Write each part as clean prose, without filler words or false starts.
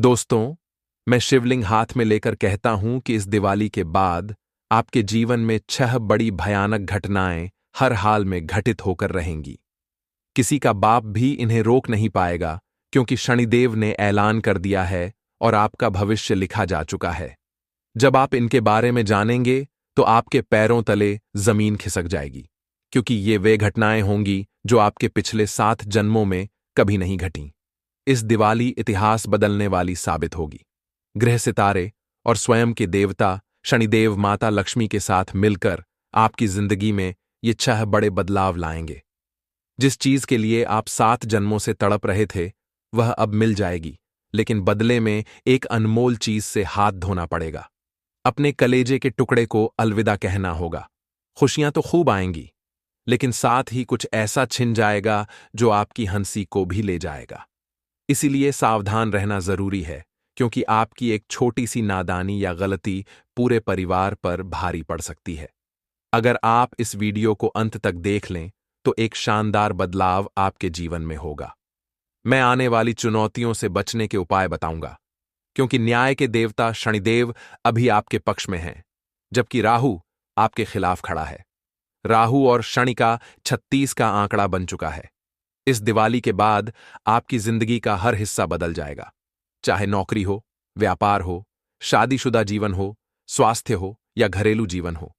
दोस्तों, मैं शिवलिंग हाथ में लेकर कहता हूं कि इस दिवाली के बाद आपके जीवन में 6 बड़ी भयानक घटनाएं हर हाल में घटित होकर रहेंगी। किसी का बाप भी इन्हें रोक नहीं पाएगा, क्योंकि शनिदेव ने ऐलान कर दिया है और आपका भविष्य लिखा जा चुका है। जब आप इनके बारे में जानेंगे तो आपके पैरों तले जमीन खिसक जाएगी, क्योंकि ये वे घटनाएं होंगी जो आपके पिछले 7 जन्मों में कभी नहीं घटीं। इस दिवाली इतिहास बदलने वाली साबित होगी। ग्रह सितारे और स्वयं के देवता शनिदेव माता लक्ष्मी के साथ मिलकर आपकी जिंदगी में ये 6 बड़े बदलाव लाएंगे। जिस चीज के लिए आप 7 जन्मों से तड़प रहे थे वह अब मिल जाएगी, लेकिन बदले में एक अनमोल चीज से हाथ धोना पड़ेगा। अपने कलेजे के टुकड़े को अलविदा कहना होगा। खुशियां तो खूब आएंगी, लेकिन साथ ही कुछ ऐसा छिन जाएगा जो आपकी हंसी को भी ले जाएगा। इसीलिए सावधान रहना जरूरी है, क्योंकि आपकी एक छोटी सी नादानी या गलती पूरे परिवार पर भारी पड़ सकती है। अगर आप इस वीडियो को अंत तक देख लें तो एक शानदार बदलाव आपके जीवन में होगा। मैं आने वाली चुनौतियों से बचने के उपाय बताऊंगा, क्योंकि न्याय के देवता शनिदेव अभी आपके पक्ष में हैं, जबकि राहु आपके खिलाफ खड़ा है। राहु और शनि का 36 का आंकड़ा बन चुका है। इस दिवाली के बाद आपकी जिंदगी का हर हिस्सा बदल जाएगा, चाहे नौकरी हो, व्यापार हो, शादीशुदा जीवन हो, स्वास्थ्य हो या घरेलू जीवन हो।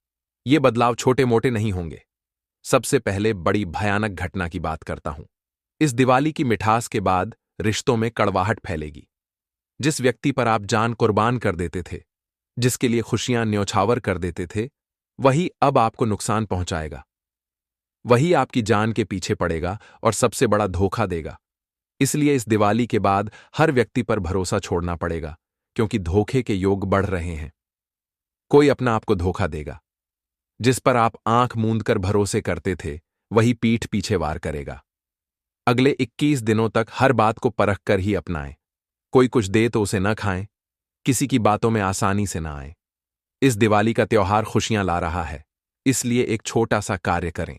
ये बदलाव छोटे मोटे नहीं होंगे। सबसे पहले बड़ी भयानक घटना की बात करता हूं। इस दिवाली की मिठास के बाद रिश्तों में कड़वाहट फैलेगी। जिस व्यक्ति पर आप जान कुर्बान कर देते थे, जिसके लिए खुशियां न्यौछावर कर देते थे, वही अब आपको नुकसान पहुंचाएगा। वही आपकी जान के पीछे पड़ेगा और सबसे बड़ा धोखा देगा। इसलिए इस दिवाली के बाद हर व्यक्ति पर भरोसा छोड़ना पड़ेगा, क्योंकि धोखे के योग बढ़ रहे हैं। कोई अपना आपको धोखा देगा। जिस पर आप आंख मूंदकर भरोसे करते थे, वही पीठ पीछे वार करेगा। अगले 21 दिनों तक हर बात को परख कर ही अपनाएं। कोई कुछ दे तो उसे न खाएं, किसी की बातों में आसानी से न आए। इस दिवाली का त्योहार खुशियां ला रहा है, इसलिए एक छोटा सा कार्य करें।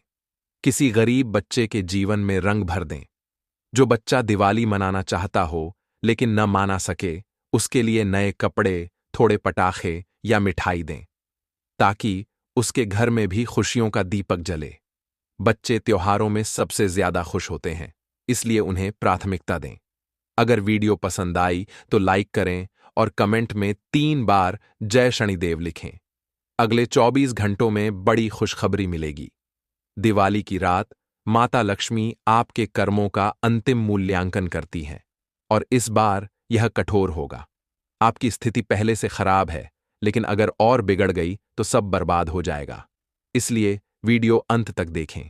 किसी गरीब बच्चे के जीवन में रंग भर दें। जो बच्चा दिवाली मनाना चाहता हो लेकिन न माना सके, उसके लिए नए कपड़े, थोड़े पटाखे या मिठाई दें, ताकि उसके घर में भी खुशियों का दीपक जले। बच्चे त्योहारों में सबसे ज्यादा खुश होते हैं, इसलिए उन्हें प्राथमिकता दें। अगर वीडियो पसंद आई तो लाइक करें और कमेंट में 3 बार जय शनिदेव लिखें। अगले 24 घंटों में बड़ी खुशखबरी मिलेगी। दिवाली की रात माता लक्ष्मी आपके कर्मों का अंतिम मूल्यांकन करती हैं, और इस बार यह कठोर होगा। आपकी स्थिति पहले से खराब है, लेकिन अगर और बिगड़ गई तो सब बर्बाद हो जाएगा। इसलिए वीडियो अंत तक देखें।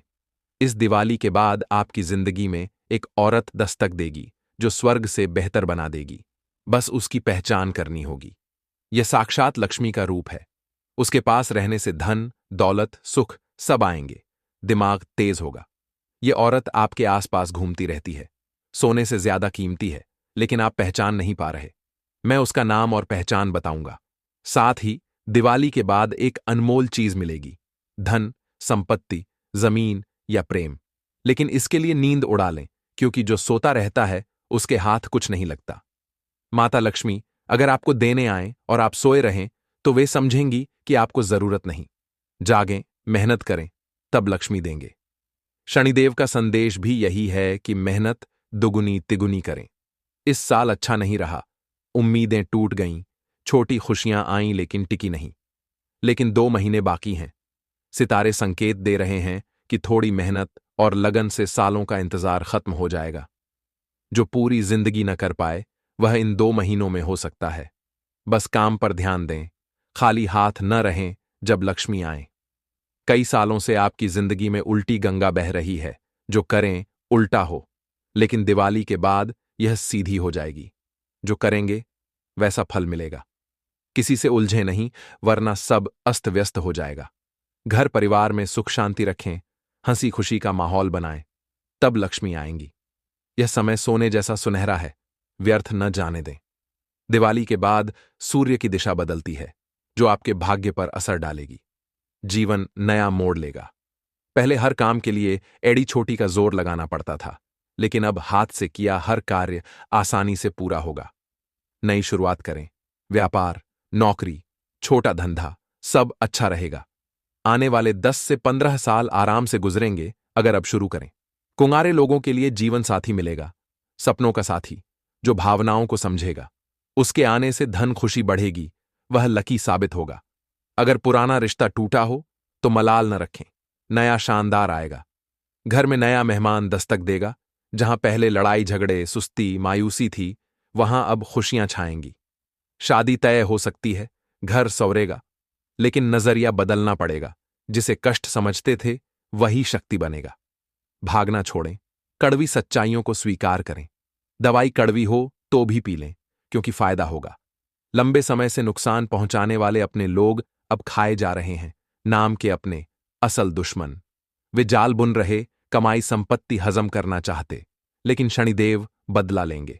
इस दिवाली के बाद आपकी जिंदगी में एक औरत दस्तक देगी जो स्वर्ग से बेहतर बना देगी। बस उसकी पहचान करनी होगी। यह साक्षात लक्ष्मी का रूप है। उसके पास रहने से धन, दौलत, सुख सब आएंगे। दिमाग तेज होगा। यह औरत आपके आसपास घूमती रहती है, सोने से ज्यादा कीमती है, लेकिन आप पहचान नहीं पा रहे। मैं उसका नाम और पहचान बताऊंगा। साथ ही दिवाली के बाद एक अनमोल चीज मिलेगी, धन, संपत्ति, जमीन या प्रेम। लेकिन इसके लिए नींद उड़ा लें, क्योंकि जो सोता रहता है उसके हाथ कुछ नहीं लगता। माता लक्ष्मी अगर आपको देने आए और आप सोए रहें तो वे समझेंगी कि आपको जरूरत नहीं। जागें, मेहनत करें, तब लक्ष्मी देंगे। शनिदेव का संदेश भी यही है कि मेहनत दुगुनी तिगुनी करें। इस साल अच्छा नहीं रहा। उम्मीदें टूट गईं, छोटी खुशियां आईं लेकिन टिकी नहीं। लेकिन 2 महीने बाकी हैं। सितारे संकेत दे रहे हैं कि थोड़ी मेहनत और लगन से सालों का इंतजार खत्म हो जाएगा। जो पूरी जिंदगी न कर पाए वह इन 2 महीनों में हो सकता है। बस काम पर ध्यान दें, खाली हाथ न रहें जब लक्ष्मी आए। कई सालों से आपकी जिंदगी में उल्टी गंगा बह रही है, जो करें उल्टा हो, लेकिन दिवाली के बाद यह सीधी हो जाएगी। जो करेंगे वैसा फल मिलेगा। किसी से उलझे नहीं, वरना सब अस्त व्यस्त हो जाएगा। घर परिवार में सुख शांति रखें, हंसी खुशी का माहौल बनाएं, तब लक्ष्मी आएंगी। यह समय सोने जैसा सुनहरा है, व्यर्थ न जाने दें। दिवाली के बाद सूर्य की दिशा बदलती है, जो आपके भाग्य पर असर डालेगी। जीवन नया मोड़ लेगा। पहले हर काम के लिए एड़ी छोटी का जोर लगाना पड़ता था, लेकिन अब हाथ से किया हर कार्य आसानी से पूरा होगा। नई शुरुआत करें। व्यापार, नौकरी, छोटा धंधा, सब अच्छा रहेगा। आने वाले 10 से 15 साल आराम से गुजरेंगे अगर अब शुरू करें। कुंवारे लोगों के लिए जीवन साथी मिलेगा, सपनों का साथी, जो भावनाओं को समझेगा। उसके आने से धन खुशी बढ़ेगी, वह लकी साबित होगा। अगर पुराना रिश्ता टूटा हो तो मलाल न रखें, नया शानदार आएगा। घर में नया मेहमान दस्तक देगा। जहां पहले लड़ाई झगड़े, सुस्ती, मायूसी थी, वहां अब खुशियां छाएंगी। शादी तय हो सकती है, घर संवरेगा, लेकिन नजरिया बदलना पड़ेगा। जिसे कष्ट समझते थे वही शक्ति बनेगा। भागना छोड़ें, कड़वी सच्चाइयों को स्वीकार करें। दवाई कड़वी हो तो भी पी लें, क्योंकि फायदा होगा। लंबे समय से नुकसान पहुंचाने वाले अपने लोग अब खाए जा रहे हैं, नाम के अपने असल दुश्मन। वे जाल बुन रहे, कमाई संपत्ति हजम करना चाहते, लेकिन शनिदेव बदला लेंगे।